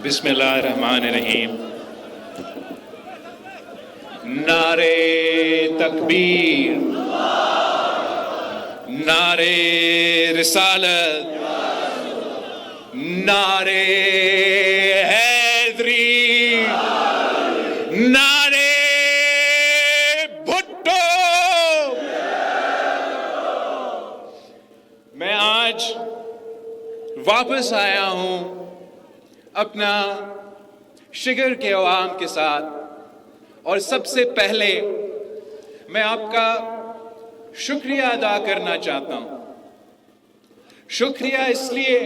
بسم اللہ الرحمن الرحیم۔ نعرے تکبیر، نعرے رسالت، نعرے حیدری، نعرے بھٹو۔ میں آج واپس آیا ہوں اپنا شگر کے عوام کے ساتھ، اور سب سے پہلے میں آپ کا شکریہ ادا کرنا چاہتا ہوں۔ شکریہ اس لیے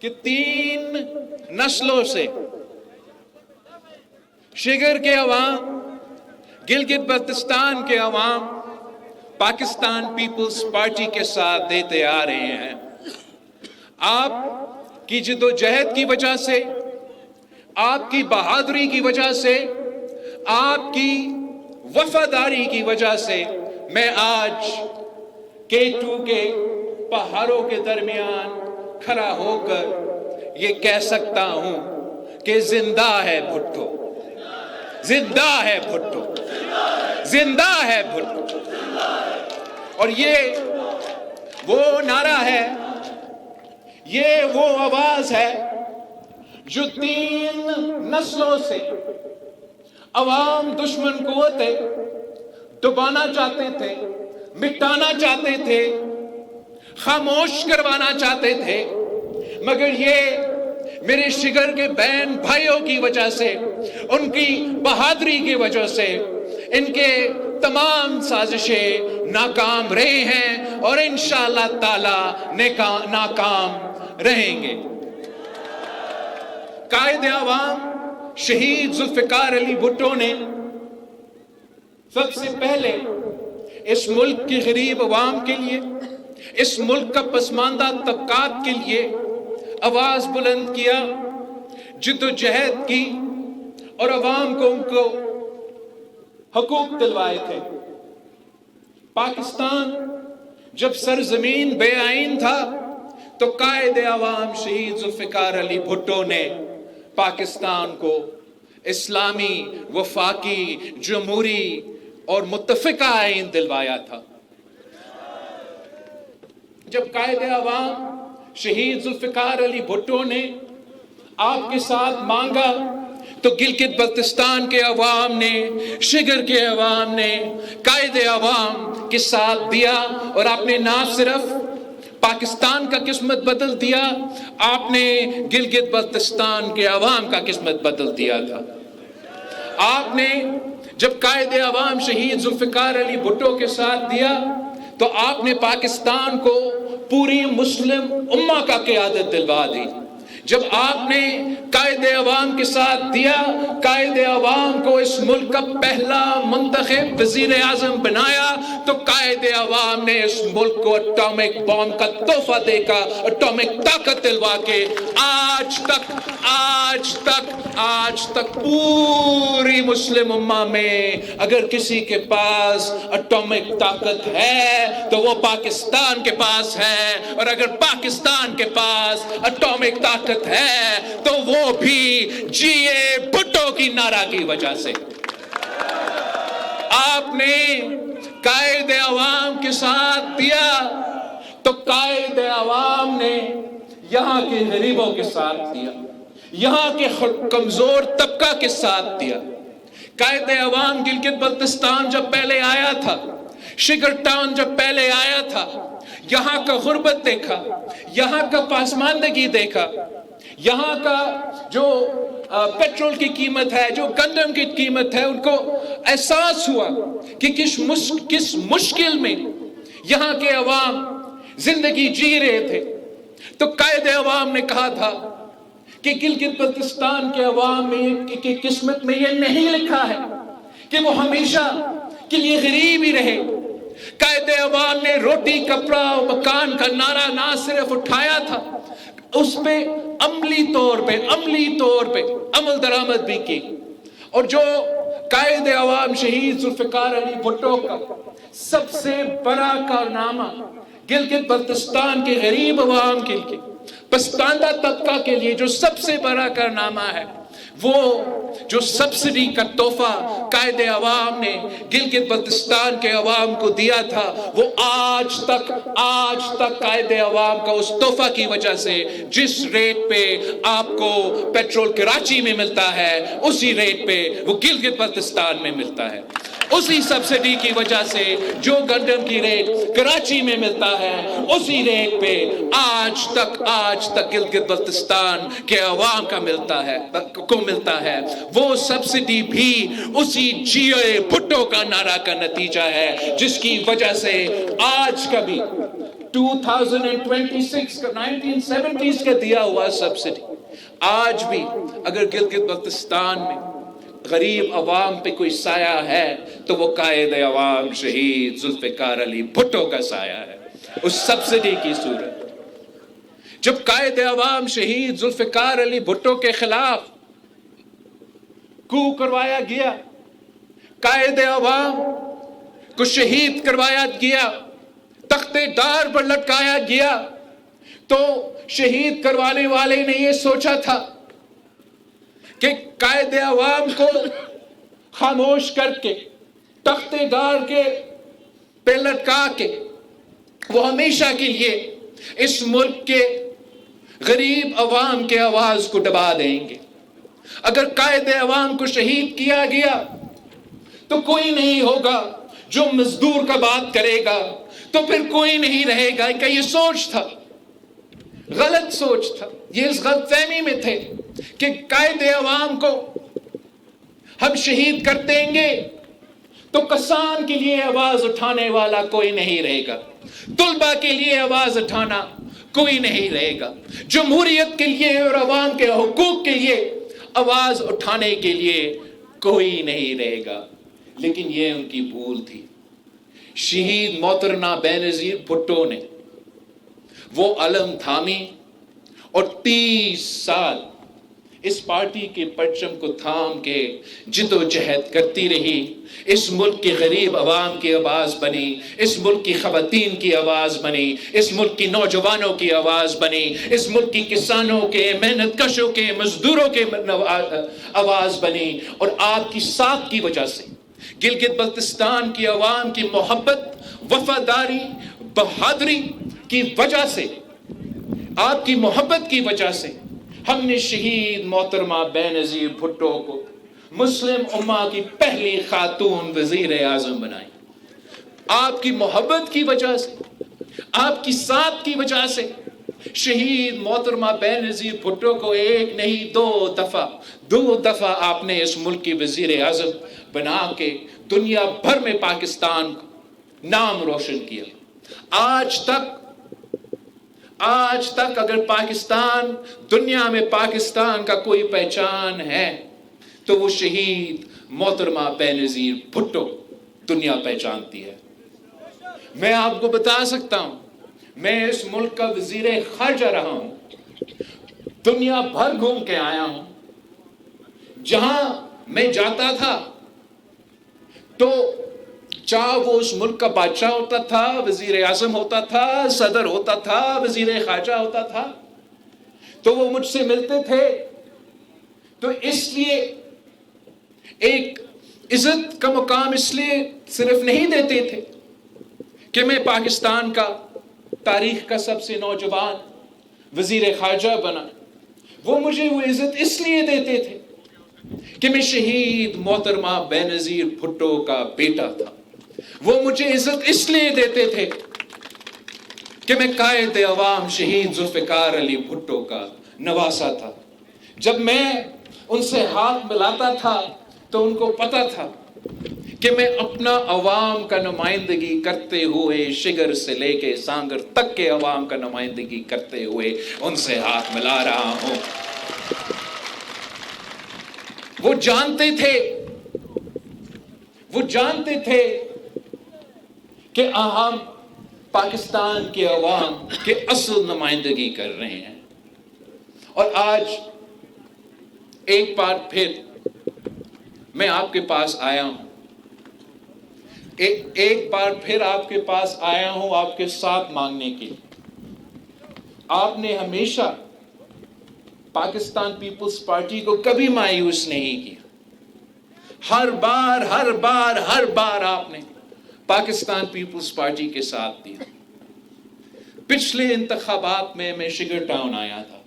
کہ 3 نسلوں سے شگر کے عوام، گلگت بلتستان کے عوام پاکستان پیپلز پارٹی کے ساتھ دیتے آ رہے ہیں۔ آپ کی جد و جہد کی وجہ سے، آپ کی بہادری کی وجہ سے، آپ کی وفاداری کی وجہ سے میں آج K2 کے پہاڑوں کے درمیان کھڑا ہو کر یہ کہہ سکتا ہوں کہ زندہ ہے بھٹو، زندہ ہے بھٹو، زندہ ہے بھٹو۔ اور یہ وہ نعرہ ہے، یہ وہ آواز ہے جو 3 نسلوں سے عوام دشمن قوتیں دبانا چاہتے تھے، مٹانا چاہتے تھے، خاموش کروانا چاہتے تھے، مگر یہ میرے شگر کے بہن بھائیوں کی وجہ سے، ان کی بہادری کی وجہ سے ان کے تمام سازشیں ناکام رہے ہیں اور انشاءاللہ تعالی ناکام رہیں گے۔ قائد عوام شہید ذوالفقار علی بھٹو نے سب سے پہلے اس ملک کی غریب عوام کے لیے، اس ملک کا پسماندہ طبقات کے لیے آواز بلند کیا، جد و جہد کی، اور عوام کو ان کو حقوق دلوائے تھے۔ پاکستان جب سرزمین بے آئین تھا تو قائد عوام شہید ذوالفقار علی بھٹو نے پاکستان کو اسلامی، وفاقی، جمہوری اور متفقہ آئین دلوایا تھا۔ جب قائد عوام شہید ذوالفقار علی بھٹو نے آپ کے ساتھ مانگا تو گلگت بلتستان کے عوام نے، شگر کے عوام نے قائد عوام کے ساتھ دیا، اور آپ نے نہ صرف پاکستان کا قسمت بدل دیا، آپ نے گلگت بلتستان کے عوام کا قسمت بدل دیا تھا۔ آپ نے جب قائد عوام شہید ذوالفقار علی بھٹو کے ساتھ دیا تو آپ نے پاکستان کو پوری مسلم امہ کا قیادت دلوا دی۔ جب آپ نے قائد عوام کے ساتھ دیا، قائد عوام کو اس ملک کا پہلا منتخب وزیر اعظم بنایا، تو قائد عوام نے اس ملک کو اٹامک بم کا تحفہ دے کر اٹامک طاقت دلوا کے آج تک پوری مسلم امہ میں اگر کسی کے پاس اٹامک طاقت ہے تو وہ پاکستان کے پاس ہے، اور اگر پاکستان کے پاس اٹامک طاقت ہے تو وہ بھی جی اے بھٹو کی نعرہ کی وجہ سے۔ آپ نے قائد عوام کے ساتھ دیا تو قائد عوام نے یہاں کے غریبوں کے ساتھ دیا، یہاں کے کمزور طبقہ کے ساتھ دیا۔ قائد عوام گلگت بلتستان جب پہلے آیا تھا، شگر ٹاؤن جب پہلے آیا تھا، یہاں کا غربت دیکھا، یہاں کا پاسماندگی دیکھا، یہاں کا جو پیٹرول کی قیمت ہے، جو گندم کی قیمت ہے، ان کو احساس ہوا کہ کس مشکل میں یہاں کے عوام زندگی جی رہے تھے۔ تو قائد عوام نے کہا تھا کہ گلگت بلتستان کے عوام میں کی قسمت میں یہ نہیں لکھا ہے کہ وہ ہمیشہ کے لیے غریب ہی رہے۔ قائد عوام نے روٹی، کپڑا اور مکان کا نعرہ نہ صرف اٹھایا تھا، اس پہ عملی طور پہ عمل درآمد بھی کی۔ اور جو قائد عوام شہید ذوالفقار علی بھٹو کا سب سے بڑا کارنامہ گلگت بلتستان کے غریب عوام کے لیے پسماندہ طبقہ کے لیے جو سب سے بڑا کارنامہ ہے، وہ جو سبسڈی کا تحفہ قائد عوام نے گلگت بلتستان کے عوام کو دیا تھا، وہ آج تک قائد عوام کا اس تحفہ کی وجہ سے جس ریٹ پہ آپ کو پیٹرول کراچی میں ملتا ہے، اسی ریٹ پہ وہ گلگت بلتستان میں ملتا ہے۔ اسی سبسڈی کی وجہ سے جو گندم کی ریٹ کراچی میں ملتا ہے، اسی ریٹ پہ آج تک گلگت بلتستان کے عوام کا ملتا ہے۔ وہ سبسڈی بھی اسی جیو بھٹو کا نعرہ کا نتیجہ ہے، جس کی وجہ سے آج کا بھی 2026 کا 1970s کا دیا ہوا سبسڈی آج بھی اگر گلگت بلتستان میں غریب عوام پہ کوئی سایہ ہے تو وہ قائد عوام شہید ذوالفقار علی بھٹو کا سایہ ہے۔ اس سبسڈی کی صورت جب قائد عوام شہید ذوالفقار علی بھٹو کے خلاف کو کروایا گیا، قائد عوام کو شہید کروایا گیا، تختے دار پر لٹکایا گیا، تو شہید کروانے والے نے یہ سوچا تھا کہ قائد عوام کو خاموش کر کے تختے دار کے پہ لٹکا کے وہ ہمیشہ کے لیے اس ملک کے غریب عوام کے آواز کو دبا دیں گے۔ اگر قائد عوام کو شہید کیا گیا تو کوئی نہیں ہوگا جو مزدور کا بات کرے گا، تو پھر کوئی نہیں رہے گا۔ کہ یہ سوچ تھا، غلط سوچ تھا، یہ اس غلط فہمی میں تھے کہ قائد عوام کو ہم شہید کر دیں گے تو کسان کے لیے آواز اٹھانے والا کوئی نہیں رہے گا، طلبہ کے لیے آواز اٹھانا کوئی نہیں رہے گا، جمہوریت کے لیے اور عوام کے حقوق کے لیے آواز اٹھانے کے لیے کوئی نہیں رہے گا۔ لیکن یہ ان کی بھول تھی۔ شہید محترمہ بینظیر بھٹو نے وہ علم تھامی اور 30 سال اس پارٹی کے پرچم کو تھام کے جد و جہد کرتی رہی، اس ملک کے غریب عوام کی آواز بنی، اس ملک کی خواتین کی آواز بنی، اس ملک کی نوجوانوں کی آواز بنی، اس ملک کی کسانوں کے، محنت کشوں کے، مزدوروں کے آواز بنی۔ اور آپ کی ساتھ کی وجہ سے، گلگت بلتستان کی عوام کی محبت، وفاداری، بہادری کی وجہ سے، آپ کی محبت کی وجہ سے ہم نے شہید محترمہ بینظیر بھٹو کو مسلم امہ کی پہلی خاتون وزیر اعظم بنائی۔ آپ کی محبت کی وجہ سے، آپ کی ساتھ کی وجہ سے شہید محترمہ بینظیر بھٹو کو ایک نہیں دو دفعہ آپ نے اس ملک کی وزیر اعظم بنا کے دنیا بھر میں پاکستان کا نام روشن کیا۔ آج تک اگر پاکستان، دنیا میں پاکستان کا کوئی پہچان ہے تو وہ شہید محترمہ بینظیر بھٹو دنیا پہچانتی ہے۔ میں آپ کو بتا سکتا ہوں، میں اس ملک کا وزیر خارجہ رہا ہوں، دنیا بھر گھوم کے آیا ہوں، جہاں میں جاتا تھا تو چاہے وہ اس ملک کا بادشاہ ہوتا تھا، وزیر اعظم ہوتا تھا، صدر ہوتا تھا، وزیر خارجہ ہوتا تھا، تو وہ مجھ سے ملتے تھے، تو اس لیے ایک عزت کا مقام اس لیے صرف نہیں دیتے تھے کہ میں پاکستان کا تاریخ کا سب سے نوجوان وزیر خارجہ بنا، وہ مجھے وہ عزت اس لیے دیتے تھے کہ میں شہید محترمہ بینظیر بھٹو کا بیٹا تھا، وہ مجھے عزت اس لیے دیتے تھے کہ میں قائد عوام شہید ذوالفقار علی بھٹو کا نواسا تھا۔ جب میں ان سے ہاتھ ملاتا تھا تو ان کو پتا تھا کہ میں اپنا عوام کا نمائندگی کرتے ہوئے، شگر سے لے کے سانگر تک کے عوام کا نمائندگی کرتے ہوئے ان سے ہاتھ ملا رہا ہوں۔ وہ جانتے تھے کہ ہم پاکستان کے عوام کے اصل نمائندگی کر رہے ہیں۔ اور آج ایک بار پھر میں آپ کے پاس آیا ہوں، ایک بار پھر آپ کے ساتھ مانگنے کے لیے۔ آپ نے ہمیشہ پاکستان پیپلز پارٹی کو کبھی مایوس نہیں کیا. ہر بار آپ نے پاکستان پیپلز پارٹی کے ساتھ دیا. پچھلے انتخابات میں شگر ٹاؤن آیا تھا.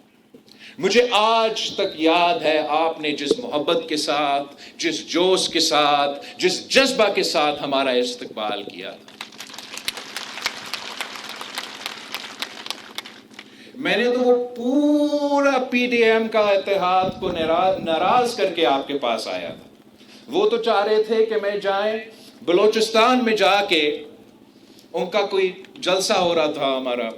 مجھے آج تک یاد ہے آپ نے جس محبت کے ساتھ، جس جوش کے ساتھ، جس جذبہ کے ساتھ ہمارا استقبال کیا تھا. میں نے تو وہ پورا پی ڈی ایم کا اتحاد کو ناراض کر کے آپ کے پاس آیا تھا. وہ تو چاہ رہے تھے کہ میں جائیں بلوچستان میں جا کے، ان کا کوئی جلسہ ہو رہا تھا، ہمارا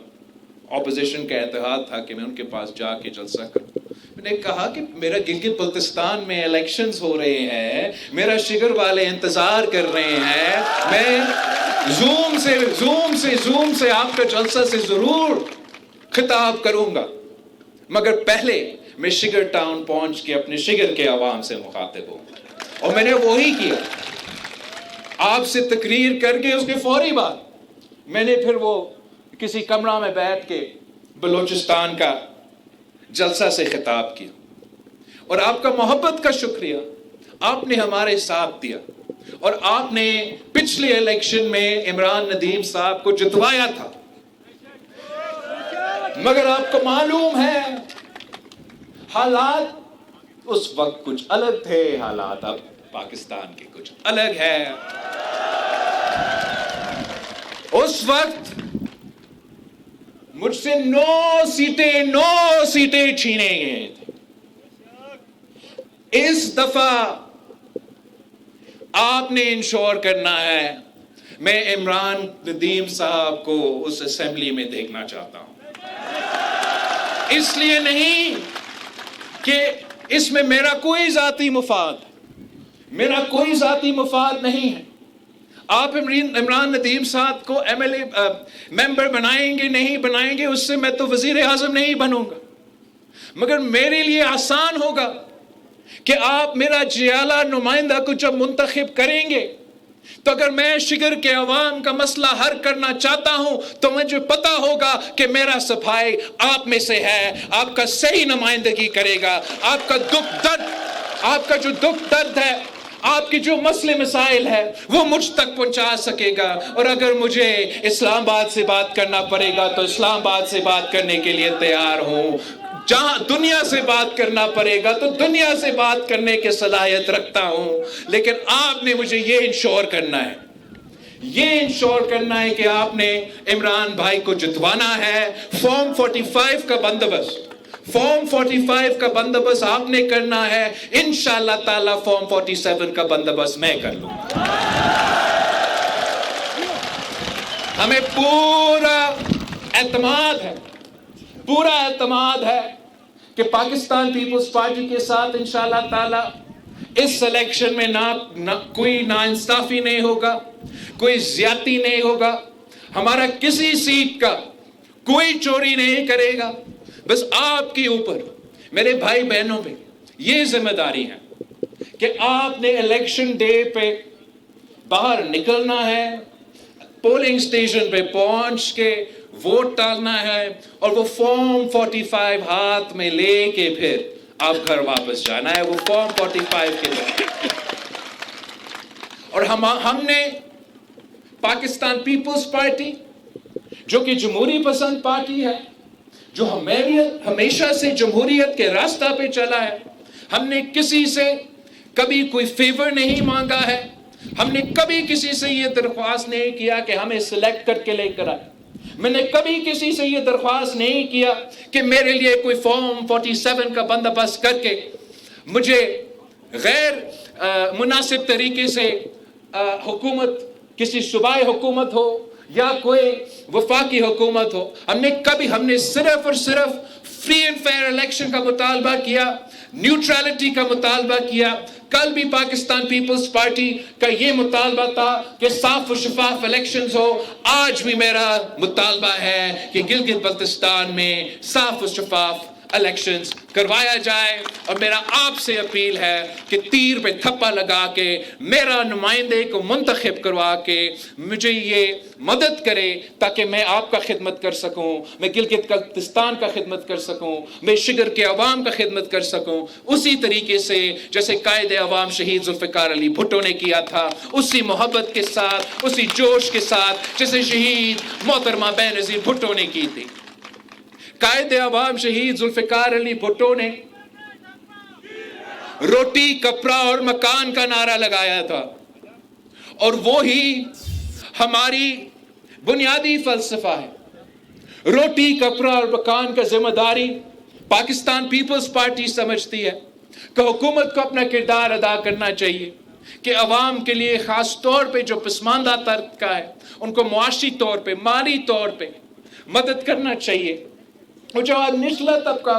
اپوزیشن کا اتحاد تھا، کہ میں ان کے پاس جا کے جلسہ کروں. میں نے کہا کہ میرا گلگت بلتستان میں الیکشنز ہو رہے ہیں، میرا شگر والے انتظار کر رہے ہیں، میں زوم سے آپ کا جلسہ سے ضرور خطاب کروں گا، مگر پہلے میں شگر ٹاؤن پہنچ کے اپنے شگر کے عوام سے مخاطب ہوں. اور میں نے وہی کیا. آپ سے تقریر کر کے اس کے فوری بعد میں نے پھر وہ کسی کمرہ میں بیٹھ کے بلوچستان کا جلسہ سے خطاب کیا. اور آپ کا محبت کا شکریہ، آپ نے ہمارے ساتھ دیا، اور آپ نے پچھلے الیکشن میں عمران ندیم صاحب کو جتوایا تھا. مگر آپ کو معلوم ہے حالات اس وقت کچھ الگ تھے، حالات اب پاکستان کے کچھ الگ ہے. اس وقت مجھ سے 9 سیٹیں چھینے گئے تھے. اس دفعہ آپ نے انشور کرنا ہے. میں عمران ندیم صاحب کو اس اسمبلی میں دیکھنا چاہتا ہوں. اس لیے نہیں کہ اس میں میرا کوئی ذاتی مفاد نہیں ہے. آپ عمران ندیم صاحب کو ایم ایل اے ممبر بنائیں گے نہیں بنائیں گے، اس سے میں تو وزیر اعظم نہیں بنوں گا. مگر میرے لیے آسان ہوگا کہ آپ میرا جیالہ نمائندہ کو جب منتخب کریں گے تو اگر میں شگر کے عوام کا مسئلہ حل کرنا چاہتا ہوں تو مجھے پتا ہوگا کہ میرا صفائی آپ میں سے ہے، آپ کا صحیح نمائندگی کرے گا. آپ کا جو دکھ درد ہے، آپ کی جو مسئلے مسائل ہے، وہ مجھ تک پہنچا سکے گا. اور اگر مجھے اسلام آباد سے بات کرنا پڑے گا تو اسلام آباد سے بات کرنے کے لیے تیار ہوں. جہاں دنیا سے بات کرنا پڑے گا تو دنیا سے بات کرنے کی صلاحیت رکھتا ہوں. لیکن آپ نے مجھے یہ انشور کرنا ہے کہ آپ نے عمران بھائی کو جتوانا ہے. فارم 45 کا بندوبست آپ نے کرنا ہے. انشاءاللہ تعالی فارم 47 کا بندوبست میں کر لوں. ہمیں پورا اعتماد ہے کہ پاکستان پیپلز پارٹی کے ساتھ انشاءاللہ تعالی اس الیکشن میں کوئی ناانصافی نہیں ہوگا، کوئی زیادتی نہیں ہوگا. ہمارا کسی سیٹ کا کوئی چوری نہیں کرے گا. بس آپ کے اوپر، میرے بھائی بہنوں پہ یہ ذمہ داری ہے کہ آپ نے الیکشن ڈے پہ باہر نکلنا ہے، پولنگ سٹیشن پہ پہنچ کے ووٹ ڈالنا ہے، اور وہ فارم 45 ہاتھ میں لے کے پھر آپ گھر واپس جانا ہے. وہ فارم 45 کے لیے. اور ہم نے پاکستان پیپلز پارٹی جو کہ جمہوری پسند پارٹی ہے، جو ہمیشہ سے جمہوریت کے راستہ پہ چلا ہے، ہم نے کسی سے کبھی کوئی فیور نہیں مانگا ہے. ہم نے کبھی کسی سے یہ درخواست نہیں کیا کہ ہمیں سلیکٹ کر کے لے کر آئے. میں نے کبھی کسی سے یہ درخواست نہیں کیا کہ میرے لیے کوئی فارم 47 کا بندوبست کر کے مجھے غیر مناسب طریقے سے حکومت، کسی صوبائی حکومت ہو یا کوئی وفاقی حکومت ہو، ہم نے صرف اور صرف فری اینڈ فیئر الیکشن کا مطالبہ کیا، نیوٹرالٹی کا مطالبہ کیا. کل بھی پاکستان پیپلز پارٹی کا یہ مطالبہ تھا کہ صاف و شفاف الیکشنز ہو. آج بھی میرا مطالبہ ہے کہ گلگت بلتستان میں صاف و شفاف الیکشنز کروایا جائے. اور میرا آپ سے اپیل ہے کہ تیر پہ تھپا لگا کے میرا نمائندے کو منتخب کروا کے مجھے یہ مدد کرے تاکہ میں آپ کا خدمت کر سکوں, میں گلگت بلتستان کا خدمت کر سکوں, میں شگر کے عوام کا خدمت کر سکوں, اسی طریقے سے جیسے قائد عوام شہید ذوالفقار علی بھٹو نے کیا تھا, اسی محبت کے ساتھ, اسی جوش کے ساتھ جیسے شہید محترمہ بینظیر بھٹو نے کی تھی. قائد عوام شہید ذوالفقار علی بھٹو نے روٹی, کپڑا اور مکان کا نعرہ لگایا تھا, اور وہی ہماری بنیادی فلسفہ ہے. روٹی, کپڑا اور مکان کا ذمہ داری پاکستان پیپلز پارٹی سمجھتی ہے کہ حکومت کو اپنا کردار ادا کرنا چاہیے کہ عوام کے لیے خاص طور پہ جو پسماندہ طبقہ ہے ان کو معاشی طور پہ, مالی طور پہ مدد کرنا چاہیے. اور جو نچلا طبقہ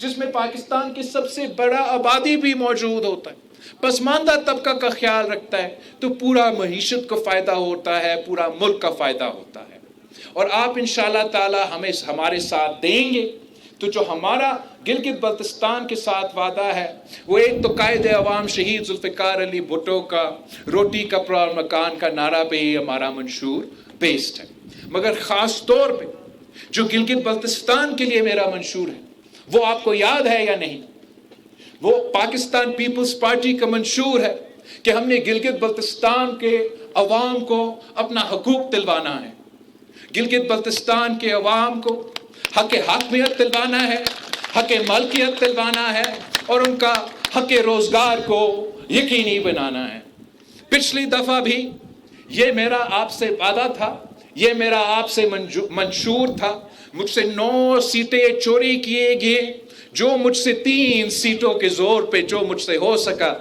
جس میں پاکستان کی سب سے بڑا آبادی بھی موجود ہوتا ہے, پسماندہ طبقہ کا خیال رکھتا ہے تو پورا معیشت کو فائدہ ہوتا ہے, پورا ملک کا فائدہ ہوتا ہے. اور آپ انشاءاللہ تعالی ہمیں ہمارے ساتھ دیں گے تو جو ہمارا گلگت بلتستان کے ساتھ وعدہ ہے وہ ایک تو قائد عوام شہید ذوالفقار علی بھٹو کا روٹی, کپڑا اور مکان کا نعرہ پہ ہی ہمارا منشور بیسڈ ہے, مگر خاص طور پہ جو گلگت بلتستان کے لیے میرا منشور ہے وہ آپ کو یاد ہے یا نہیں؟ وہ پاکستان پیپلز پارٹی کا منشور ہے کہ ہم نے گلگت بلتستان کے عوام کو اپنا حقوق دلوانا ہے, گلگت بلتستان کے عوام کو حق حاکمیت دلوانا ہے, حق ملکیت دلوانا ہے, اور ان کا حق روزگار کو یقینی بنانا ہے. پچھلی دفعہ بھی یہ میرا آپ سے وعدہ تھا, یہ میرا آپ سے منشور تھا. مجھ سے 9 سیٹیں چوری کیے گئے, جو مجھ سے 3 سیٹوں کے زور پہ جو مجھ سے ہو سکا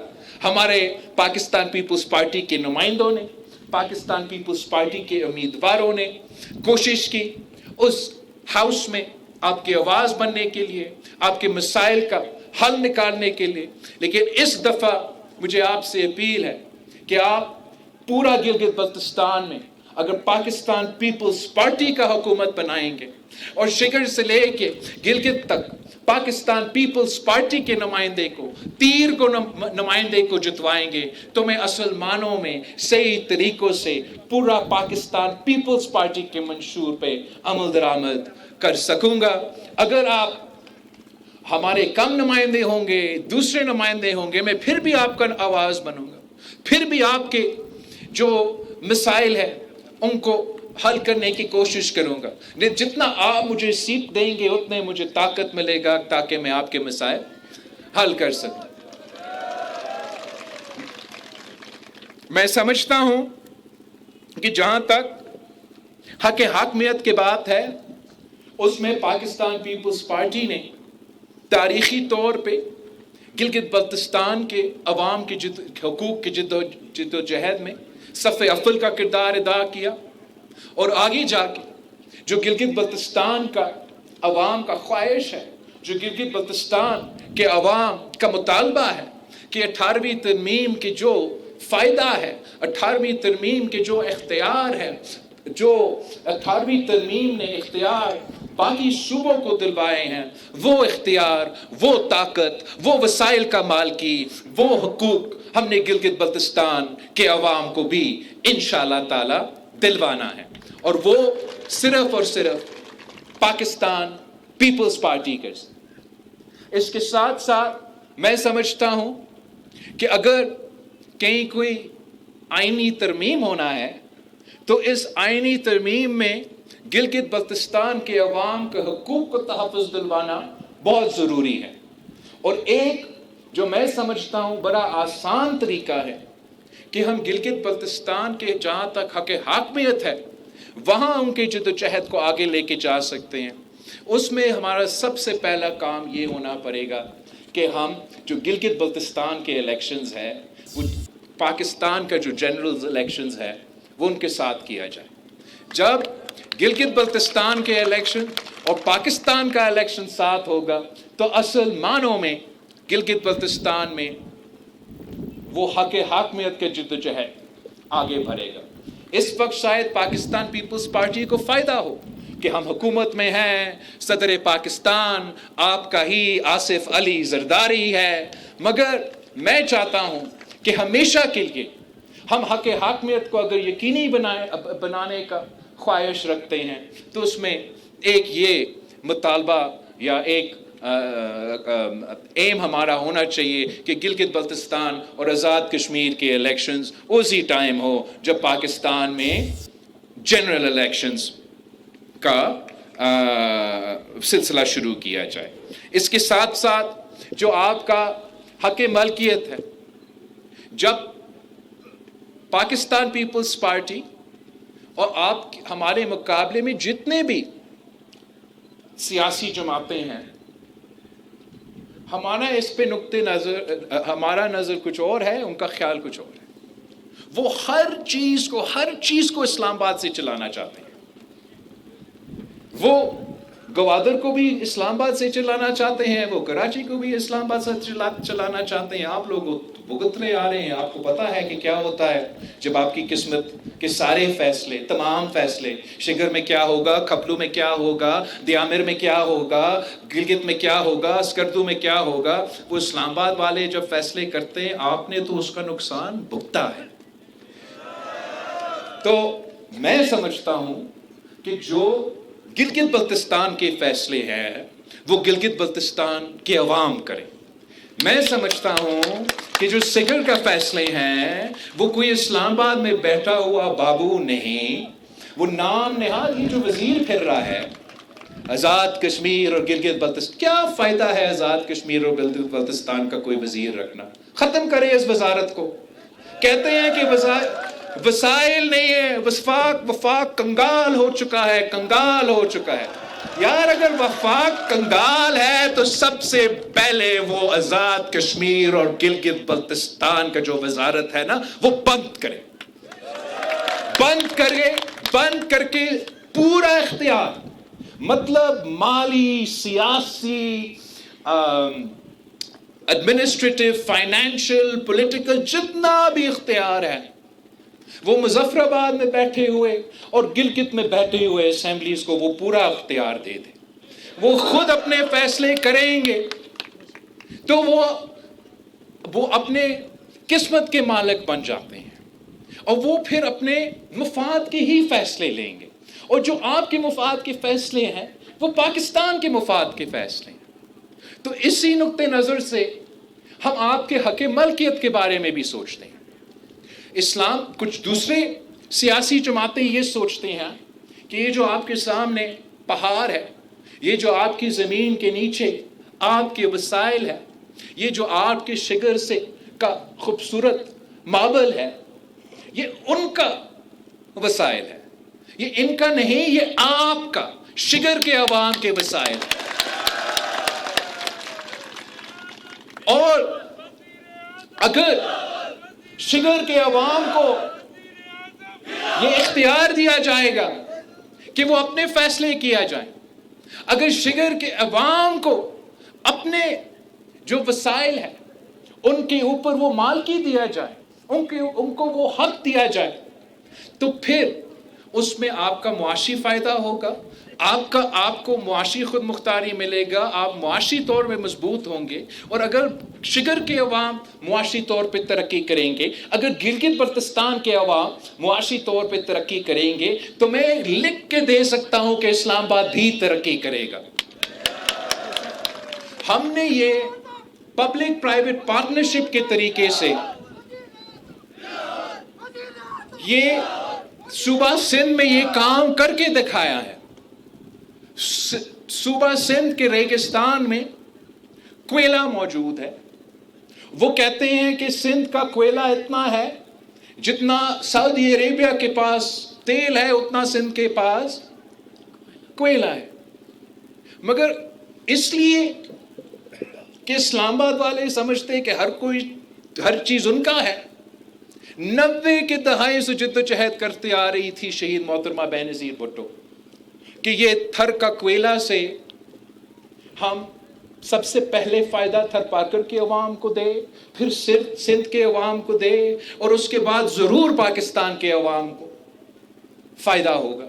ہمارے پاکستان پیپلز پارٹی کے نمائندوں نے, پاکستان پیپلز پارٹی کے امیدواروں نے کوشش کی اس ہاؤس میں آپ کی آواز بننے کے لیے, آپ کے مسائل کا حل نکالنے کے لیے. لیکن اس دفعہ مجھے آپ سے اپیل ہے کہ آپ پورا گلگت بلتستان میں اگر پاکستان پیپلز پارٹی کا حکومت بنائیں گے اور شگر سے لے کے گلگت تک پاکستان پیپلز پارٹی کے نمائندے کو, تیر کو نمائندے کو جتوائیں گے تو میں اصل معنوں میں صحیح طریقوں سے پورا پاکستان پیپلز پارٹی کے منشور پہ عمل درآمد کر سکوں گا. اگر آپ ہمارے کم نمائندے ہوں گے, دوسرے نمائندے ہوں گے, میں پھر بھی آپ کا آواز بنوں گا, پھر بھی آپ کے جو مسائل ہیں ان کو حل کرنے کی کوشش کروں گا. جتنا آپ مجھے سیٹ دیں گے اتنے مجھے طاقت ملے گا تاکہ میں آپ کے مسائل حل کر سکوں. میں سمجھتا ہوں کہ جہاں تک حق حاکمیت کی بات ہے اس میں پاکستان پیپلز پارٹی نے تاریخی طور پہ گلگت بلتستان کے عوام کے حقوق کی جد و جہد میں صف اول کا کردار ادا کیا, اور آگے جا کے جو گلگت بلتستان کا عوام کا خواہش ہے, جو گلگت بلتستان کے عوام کا مطالبہ ہے کہ 18ویں ترمیم کے جو فائدہ ہے, 18ویں ترمیم کے جو اختیار ہے, جو 18ویں ترمیم نے اختیار باقی صوبوں کو دلوائے ہیں, وہ اختیار, وہ طاقت, وہ وسائل کا مالکی, وہ حقوق ہم نے گلگت بلتستان کے عوام کو بھی انشاءاللہ تعالی دلوانا ہے. اور وہ صرف اور صرف پاکستان پیپلز پارٹی کے. اس کے ساتھ ساتھ میں سمجھتا ہوں کہ اگر کہیں کوئی آئینی ترمیم ہونا ہے تو اس آئینی ترمیم میں گلگت بلتستان کے عوام کے حقوق کو تحفظ دلوانا بہت ضروری ہے. اور ایک جو میں سمجھتا ہوں بڑا آسان طریقہ ہے کہ ہم گلگت بلتستان کے جہاں تک حق حاکمیت ہے وہاں ان کے جدوجہد کو آگے لے کے جا سکتے ہیں. اس میں ہمارا سب سے پہلا کام یہ ہونا پڑے گا کہ ہم جو گلگت بلتستان کے الیکشنز ہے, وہ پاکستان کا جو جنرل الیکشنز ہے وہ ان کے ساتھ کیا جائے. جب گلگت بلتستان کے الیکشن اور پاکستان کا الیکشن ساتھ ہوگا تو اصل معنوں میں گلگت بلتستان میں وہ حق حاکمیت کے جدوجہد آگے بڑھے گا. اس وقت شاید پاکستان پیپلز پارٹی کو فائدہ ہو کہ ہم حکومت میں ہیں, صدر پاکستان آپ کا ہی آصف علی زرداری ہے, مگر میں چاہتا ہوں کہ ہمیشہ کے لیے ہم حق حاکمیت کو اگر یقینی بنانے کا خواہش رکھتے ہیں تو اس میں ایک یہ مطالبہ یا ایک ایم ہمارا ہونا چاہیے کہ گلگت بلتستان اور آزاد کشمیر کے الیکشنز اسی ٹائم ہو جب پاکستان میں جنرل الیکشنز کا سلسلہ شروع کیا جائے. اس کے ساتھ ساتھ جو آپ کا حق ملکیت ہے, جب پاکستان پیپلز پارٹی اور آپ ہمارے مقابلے میں جتنے بھی سیاسی جماعتیں ہیں, ہمارا اس پہ ہمارا نظر کچھ اور ہے, ان کا خیال کچھ اور ہے. وہ ہر چیز کو اسلام آباد سے چلانا چاہتے ہیں. وہ گوادر کو بھی اسلام آباد سے چلانا چاہتے ہیں, وہ کراچی کو بھی اسلام آباد سے چلانا چاہتے ہیں. آپ لوگ بھگتنے آ رہے ہیں. آپ کو پتا ہے کہ کیا ہوتا ہے جب آپ کی قسمت کے سارے فیصلے, تمام فیصلے, شگر میں کیا ہوگا, کھپلو میں کیا ہوگا, دیامر میں کیا ہوگا, گلگت میں کیا ہوگا, اسکردو میں کیا ہوگا, وہ اسلام آباد والے جب فیصلے کرتے ہیں آپ نے تو اس کا نقصان بھگتا ہے. تو میں سمجھتا ہوں کہ جو گلگت بلتستان کے فیصلے ہیں وہ گلگت بلتستان کے عوام کریں. میں سمجھتا ہوں کہ جو سگر کا فیصلے ہیں وہ کوئی اسلام آباد میں بیٹھا ہوا بابو نہیں, وہ نام نہاد ہی جو وزیر پھر رہا ہے آزاد کشمیر اور گلگت بلتستان. کیا فائدہ ہے آزاد کشمیر اور گلگت بلتستان کا کوئی وزیر رکھنا؟ ختم کرے اس وزارت کو. کہتے ہیں کہ وسائل نہیں ہے, وفاق کنگال ہو چکا ہے. یار اگر وفاق کنگال ہے تو سب سے پہلے وہ آزاد کشمیر اور گلگت بلتستان کا جو وزارت ہے نا وہ بند کر کے پورا اختیار, مطلب مالی, سیاسی, ایڈمنسٹریٹو, فائنینشل, پولیٹیکل, جتنا بھی اختیار ہے وہ مظفر آباد میں بیٹھے ہوئے اور گلگت میں بیٹھے ہوئے اسمبلیز کو وہ پورا اختیار دے دیں. وہ خود اپنے فیصلے کریں گے تو وہ اپنے قسمت کے مالک بن جاتے ہیں, اور وہ پھر اپنے مفاد کے ہی فیصلے لیں گے. اور جو آپ کے مفاد کے فیصلے ہیں وہ پاکستان کے مفاد کے فیصلے ہیں. تو اسی نقطہ نظر سے ہم آپ کے حق ملکیت کے بارے میں بھی سوچتے ہیں. کچھ دوسرے سیاسی جماعتیں یہ سوچتے ہیں کہ یہ جو آپ کے سامنے پہاڑ ہے, یہ جو آپ کی زمین کے نیچے آپ کے وسائل ہے, یہ جو آپ کے شگر سے کا خوبصورت مابل ہے, یہ ان کا وسائل ہے, یہ ان کا نہیں, یہ آپ کا شگر کے عوام کے وسائل ہے. اور اگر شگر کے عوام کو یہ اختیار دیا جائے گا کہ وہ اپنے فیصلے کیا جائیں, اگر شگر کے عوام کو اپنے جو وسائل ہیں ان کے اوپر وہ مالکی دیا جائے, ان کو وہ حق دیا جائے, تو پھر اس میں آپ کا معاشی فائدہ ہوگا, آپ کو معاشی خود مختاری ملے گا, آپ معاشی طور پہ مضبوط ہوں گے. اور اگر شگر کے عوام معاشی طور پہ ترقی کریں گے, اگر گلگت بلتستان کے عوام معاشی طور پہ ترقی کریں گے, تو میں لکھ کے دے سکتا ہوں کہ اسلام آباد بھی ترقی کرے گا. ہم نے یہ پبلک پرائیویٹ پارٹنرشپ کے طریقے سے یہ صوبہ سندھ میں یہ کام کر کے دکھایا ہے. صوبہ سندھ کے ریگستان میں کوئلہ موجود ہے. وہ کہتے ہیں کہ سندھ کا کوئلہ اتنا ہے جتنا سعودی عربیہ کے پاس تیل ہے اتنا سندھ کے پاس کوئلہ ہے. مگر اس لیے کہ اسلام آباد والے سمجھتے کہ ہر چیز ان کا ہے. 90 کے دہائی سے جدوجہد کرتے آ رہی تھی شہید محترمہ بینظیر بھٹو کہ یہ تھر کا کوئلہ سے ہم سب سے پہلے فائدہ تھر پارکر کے عوام کو دے, پھر سندھ کے عوام کو دے, اور اس کے بعد ضرور پاکستان کے عوام کو فائدہ ہوگا.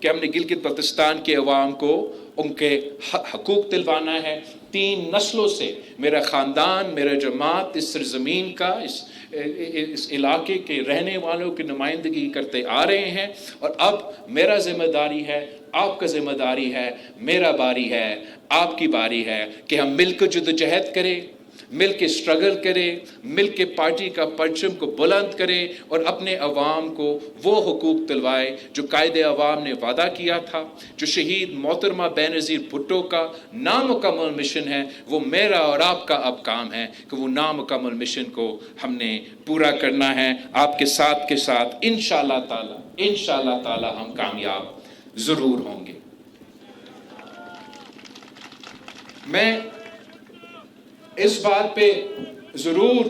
کہ ہم نے گلگت بلتستان کے عوام کو ان کے حقوق دلوانا ہے. 3 نسلوں سے میرا خاندان، میرا جماعت اس سرزمین کا، اس علاقے کے رہنے والوں کی نمائندگی کرتے آ رہے ہیں، اور اب میرا ذمہ داری ہے، آپ کا ذمہ داری ہے، میرا باری ہے، آپ کی باری ہے کہ ہم مل کر جدوجہد کریں، مل کے اسٹرگل کرے، مل کے پارٹی کا پرچم کو بلند کرے اور اپنے عوام کو وہ حقوق دلوائے جو قائد عوام نے وعدہ کیا تھا. جو شہید محترمہ بے نظیر بھٹو کا نامکمل مشن ہے، وہ میرا اور آپ کا اب کام ہے کہ وہ نامکمل مشن کو ہم نے پورا کرنا ہے. آپ کے ساتھ انشاءاللہ تعالی ہم کامیاب ضرور ہوں گے. میں اس بات پہ ضرور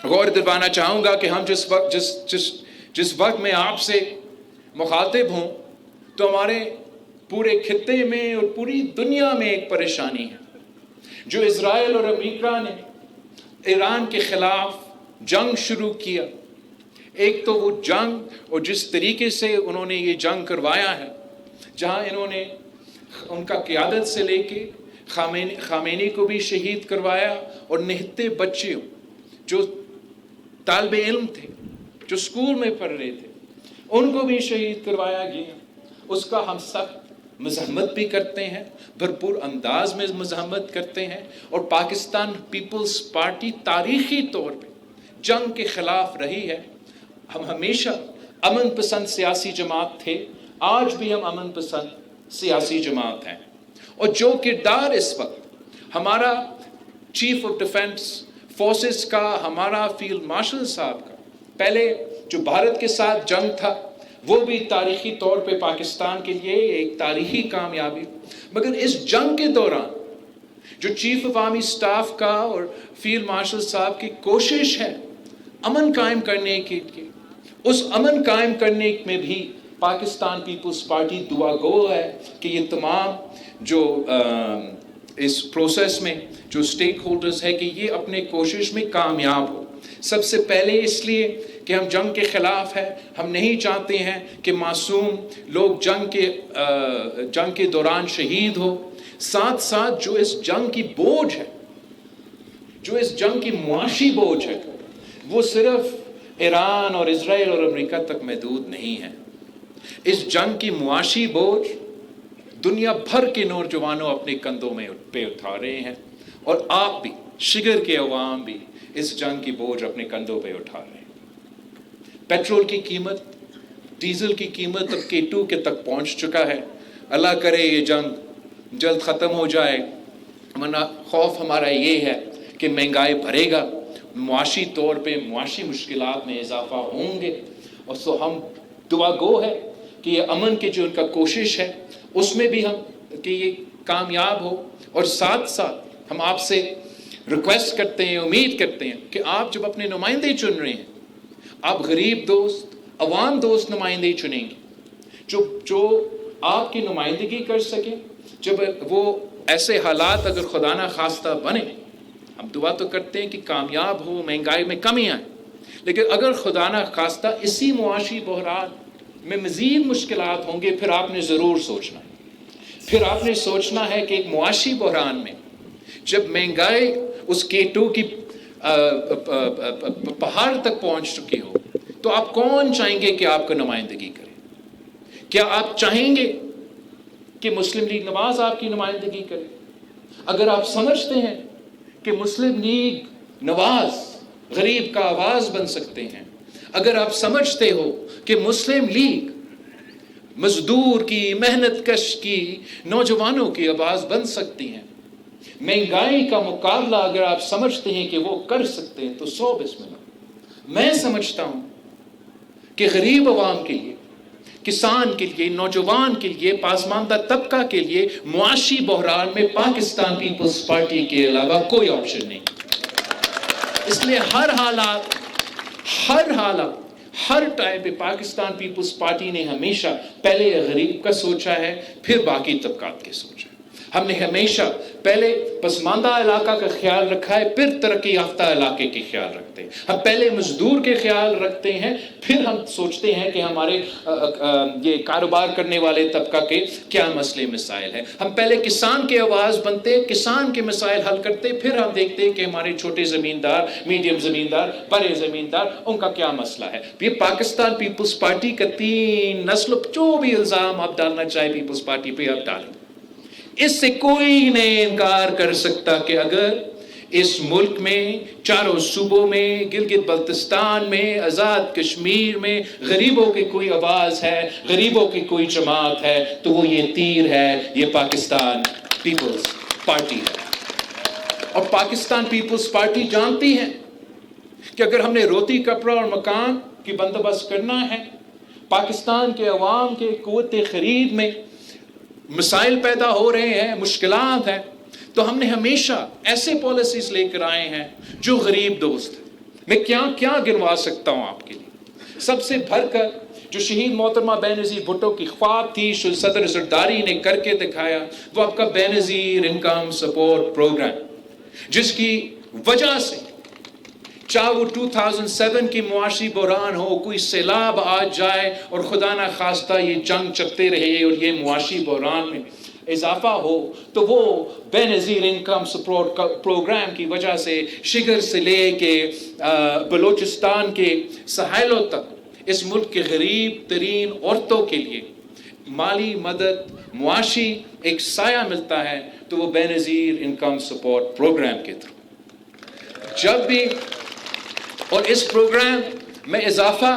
غور دلوانا چاہوں گا کہ ہم جس وقت میں آپ سے مخاطب ہوں تو ہمارے پورے خطے میں اور پوری دنیا میں ایک پریشانی ہے. جو اسرائیل اور امریکہ نے ایران کے خلاف جنگ شروع کیا، ایک تو وہ جنگ اور جس طریقے سے انہوں نے یہ جنگ کروایا ہے، جہاں انہوں نے ان کا قیادت سے لے کے خامینی کو بھی شہید کروایا، اور نہتے بچے جو طالب علم تھے، جو اسکول میں پڑھ رہے تھے، ان کو بھی شہید کروایا گیا. اس کا ہم سخت مزاحمت بھی کرتے ہیں، بھرپور انداز میں مزاحمت کرتے ہیں. اور پاکستان پیپلز پارٹی تاریخی طور پہ جنگ کے خلاف رہی ہے. ہم ہمیشہ امن پسند سیاسی جماعت تھے، آج بھی ہم امن پسند سیاسی جماعت ہیں. اور جو کردار اس وقت ہمارا چیف آف ڈیفنس فورسز کا، ہمارا فیلڈ مارشل صاحب کا، پہلے جو بھارت کے ساتھ جنگ تھا وہ بھی تاریخی طور پہ پاکستان کے لیے ایک تاریخی کامیابی، مگر اس جنگ کے دوران جو چیف آف آرمی سٹاف کا اور فیلڈ مارشل صاحب کی کوشش ہے امن قائم کرنے کی، اس امن قائم کرنے میں بھی پاکستان پیپلز پارٹی دعا گو ہے کہ یہ تمام جو اس پروسیس میں جو سٹیک ہولڈرز ہے کہ یہ اپنے کوشش میں کامیاب ہو. سب سے پہلے اس لیے کہ ہم جنگ کے خلاف ہے، ہم نہیں چاہتے ہیں کہ معصوم لوگ جنگ کے دوران شہید ہو. ساتھ ساتھ جو اس جنگ کی بوجھ ہے، جو اس جنگ کی معاشی بوجھ ہے، وہ صرف ایران اور اسرائیل اور امریکہ تک محدود نہیں ہے. اس جنگ کی معاشی بوجھ دنیا بھر کے نوجوانوں اپنے کندھوں میں پہ اٹھا رہے ہیں، اور آپ بھی، شگر کے عوام بھی اس جنگ کی بوجھ اپنے کندھوں پہ اٹھا رہے ہیں. پیٹرول کی قیمت، ڈیزل کی قیمت اب K2 کے تک پہنچ چکا ہے. اللہ کرے یہ جنگ جلد ختم ہو جائے، ورنہ خوف ہمارا یہ ہے کہ مہنگائی بڑھے گا، معاشی طور پہ معاشی مشکلات میں اضافہ ہوں گے. اور سو ہم دعا گو ہے کہ یہ امن کی جو ان کا کوشش ہے اس میں بھی ہم کہ یہ کامیاب ہو. اور ساتھ ساتھ ہم آپ سے ریکویسٹ کرتے ہیں، امید کرتے ہیں کہ آپ جب اپنے نمائندے چن رہے ہیں، آپ غریب دوست، عوام دوست نمائندے چنیں گے جو آپ کی نمائندگی کر سکیں. جب وہ ایسے حالات اگر خدا نہ خواستہ بنے، ہم دعا تو کرتے ہیں کہ کامیاب ہو، مہنگائی میں کمی آئے، لیکن اگر خدا نہ خواستہ اسی معاشی بحران میں مزید مشکلات ہوں گے، پھر آپ نے ضرور سوچنا ہے. پھر آپ نے سوچنا ہے کہ ایک معاشی بحران میں جب مہنگائی اس K2 کی پہاڑ تک پہنچ چکی ہو، تو آپ کون چاہیں گے کہ آپ کو نمائندگی کرے؟ کیا آپ چاہیں گے کہ مسلم لیگ نواز آپ کی نمائندگی کرے؟ اگر آپ سمجھتے ہیں کہ مسلم لیگ نواز غریب کا آواز بن سکتے ہیں، اگر آپ سمجھتے ہو کہ مسلم لیگ مزدور کی، محنت کش کی، نوجوانوں کی آواز بن سکتی ہیں، مہنگائی کا مقابلہ اگر آپ سمجھتے ہیں کہ وہ کر سکتے ہیں، تو 100 بسم اللہ. میں سمجھتا ہوں کہ غریب عوام کے لیے، کسان کے لیے، نوجوان کے لیے، پسماندہ طبقہ کے لیے معاشی بحران میں پاکستان پیپلز پارٹی کے علاوہ کوئی آپشن نہیں. اس لیے ہر حالات، ہر ٹائم پہ پاکستان پیپلز پارٹی نے ہمیشہ پہلے غریب کا سوچا ہے، پھر باقی طبقات کے سوچا ہے. ہم نے ہمیشہ پہلے پسماندہ علاقہ کا خیال رکھا ہے، پھر ترقی یافتہ علاقے کے خیال رکھتے ہیں. ہم پہلے مزدور کے خیال رکھتے ہیں، پھر ہم سوچتے ہیں کہ ہمارے یہ کاروبار کرنے والے طبقہ کے کیا مسئلے مسائل ہیں. ہم پہلے کسان کے آواز بنتے، کسان کے مسائل حل کرتے، پھر ہم دیکھتے ہیں کہ ہمارے چھوٹے زمیندار، میڈیم زمیندار، بڑے زمیندار، ان کا کیا مسئلہ ہے. یہ پاکستان پیپلز پارٹی کا 3 نسل، جو بھی الزام آپ ڈالنا چاہے پیپلز پارٹی پہ آپ ڈالیں. اس سے کوئی نہیں انکار کر سکتا کہ اگر اس ملک میں چاروں صوبوں میں، گلگت بلتستان میں، آزاد کشمیر میں غریبوں کی کوئی آواز ہے، غریبوں کی کوئی جماعت ہے، تو وہ یہ تیر ہے، یہ پاکستان پیپلز پارٹی ہے. اور پاکستان پیپلز پارٹی جانتی ہے کہ اگر ہم نے روٹی کپڑا اور مکان کی بندوبست کرنا ہے، پاکستان کے عوام کے قوت خرید میں مسائل پیدا ہو رہے ہیں، مشکلات ہیں، تو ہم نے ہمیشہ ایسے پالیسیز لے کر آئے ہیں جو غریب دوست ہیں. میں کیا گنوا سکتا ہوں آپ کے لیے. سب سے بڑھ کر جو شہید محترمہ بے نظیر بھٹو کی خواب تھی، صدر زرداری نے کر کے دکھایا، وہ آپ کا بے نظیر انکم سپورٹ پروگرام، جس کی وجہ سے چاہے وہ 2007 کی معاشی بحران ہو، کوئی سیلاب آ جائے اور خدا نہ خواستہ یہ جنگ چلتے رہے اور یہ معاشی بحران میں اضافہ ہو، تو وہ بے نظیر انکم سپورٹ پروگرام کی وجہ سے شگر سے لے کے بلوچستان کے ساحلوں تک اس ملک کے غریب ترین عورتوں کے لیے مالی مدد، معاشی ایک سایہ ملتا ہے، تو وہ بے نظیر انکم سپورٹ پروگرام کے تھرو. جب بھی اور اس پروگرام میں اضافہ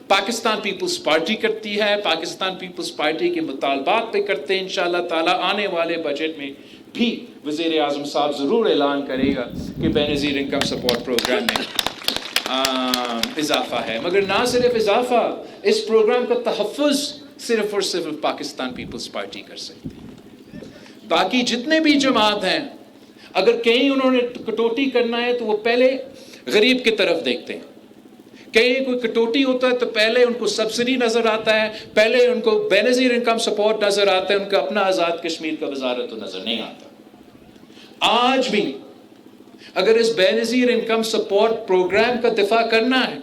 پاکستان پیپلز پارٹی کرتی ہے، پاکستان پیپلز پارٹی کے مطالبات پہ کرتے ہیں. انشاءاللہ تعالیٰ آنے والے بجٹ میں بھی وزیر اعظم صاحب ضرور اعلان کرے گا کہ بے نظیر انکم سپورٹ پروگرام میں اضافہ ہے. مگر نہ صرف اضافہ، اس پروگرام کا تحفظ صرف اور صرف پاکستان پیپلز پارٹی کر سکتی ہے. باقی جتنے بھی جماعت ہیں، اگر کہیں انہوں نے کٹوتی کرنا ہے تو وہ پہلے غریب کی طرف دیکھتے ہیں. کہیں کوئی کٹوتی ہوتا ہے تو پہلے ان کو سبسڈی نظر آتا ہے، پہلے ان کو بے نظیر انکم سپورٹ نظر آتا ہے، ان کا اپنا آزاد کشمیر کا وزارت تو نظر نہیں آتا. آج بھی اگر اس بے نظیر انکم سپورٹ پروگرام کا دفاع کرنا ہے،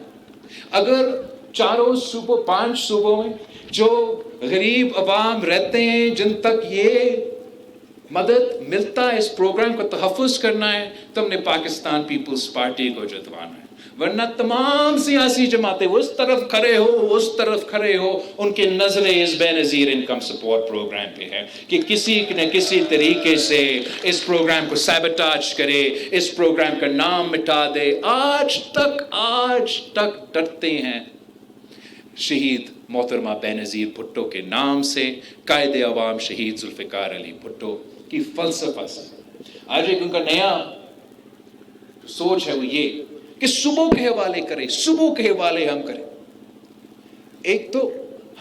اگر چاروں صوبوں، 5 صوبوں میں جو غریب عوام رہتے ہیں، جن تک یہ مدد ملتا ہے، اس پروگرام کا تحفظ کرنا ہے، تو ہم نے پاکستان پیپلز پارٹی کو جتوانا ہے. ورنہ تمام سیاسی جماعتیں اس طرف کھڑے ہو، اس طرف کھڑے ہو، ان کے نظریں اس بے نظیر انکم سپورٹ پروگرام پہ ہے کہ کسی نہ کسی طریقے سے اس پروگرام کو سیبوٹاج کرے، اس پروگرام کا نام مٹا دے. آج تک ڈرتے ہیں شہید محترمہ بے نظیر بھٹو کے نام سے، قائد عوام شہید ذوالفقار علی بھٹو کی فلسفہ سے. آج ایک ان کا نیا سوچ ہے، وہ یہ کہ صوبوں کے حوالے کریں، صوبوں کے حوالے ہم کریں. ایک تو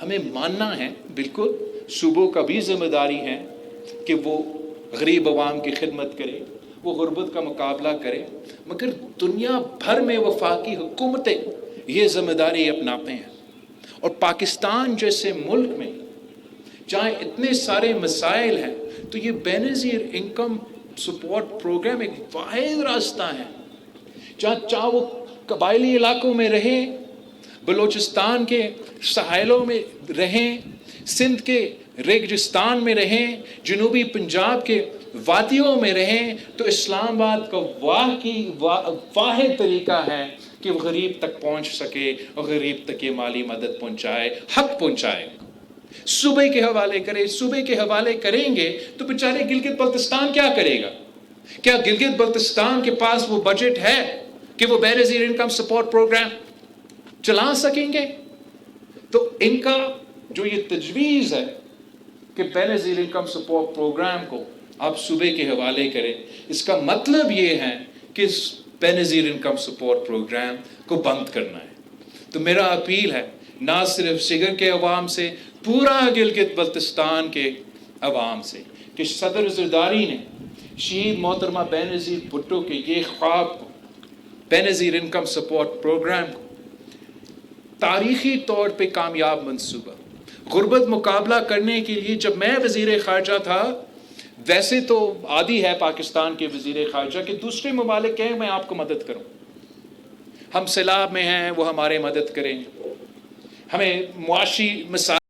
ہمیں ماننا ہے بالکل صوبوں کا بھی ذمہ داری ہے کہ وہ غریب عوام کی خدمت کرے، وہ غربت کا مقابلہ کرے، مگر دنیا بھر میں وفاقی حکومتیں یہ ذمہ داری اپناتے ہیں. اور پاکستان جیسے ملک میں جہاں اتنے سارے مسائل ہیں، تو یہ بے نظیر انکم سپورٹ پروگرام ایک واحد راستہ ہے. چاہے وہ قبائلی علاقوں میں رہیں، بلوچستان کے ساحلوں میں رہیں، سندھ کے ریگستان میں رہیں، جنوبی پنجاب کے وادیوں میں رہیں، تو اسلام آباد کا واحد طریقہ ہے کہ وہ غریب تک پہنچ سکے اور غریب تک یہ مالی مدد پہنچائے، حق پہنچائے. صوبے کے حوالے کرے. صوبے کے حوالے کریں گے تو بیچارے گلگت بلتستان کیا کرے گا؟ کیا گلگت بلتستان کے پاس وہ بجٹ ہے کہ وہ بے نظیر انکم سپورٹ پروگرام چلا سکیں گے؟ تو ان کا جو یہ تجویز ہے کہ بے نظیر انکم سپورٹ پروگرام کو آپ صوبے کے حوالے کریں، اس کا مطلب یہ ہے کہ اس بے نظیر انکم سپورٹ پروگرام کو بند کرنا ہے. تو میرا اپیل ہے نہ صرف شگر کے عوام سے، پورا گلگت بلتستان کے عوام سے، کہ صدر زرداری نے شہید محترمہ بے نظیر بھٹو کے یہ خواب کو، بے نظیر انکم سپورٹ پروگرام کو تاریخی طور پہ کامیاب منصوبہ غربت مقابلہ کرنے کے لیے، جب میں وزیر خارجہ تھا ویسے تو عادی ہے پاکستان کے وزیر خارجہ کہ دوسرے ممالک کہیں میں آپ کو مدد کروں، ہم سیلاب میں ہیں وہ ہمارے مدد کریں، ہمیں معاشی مسائل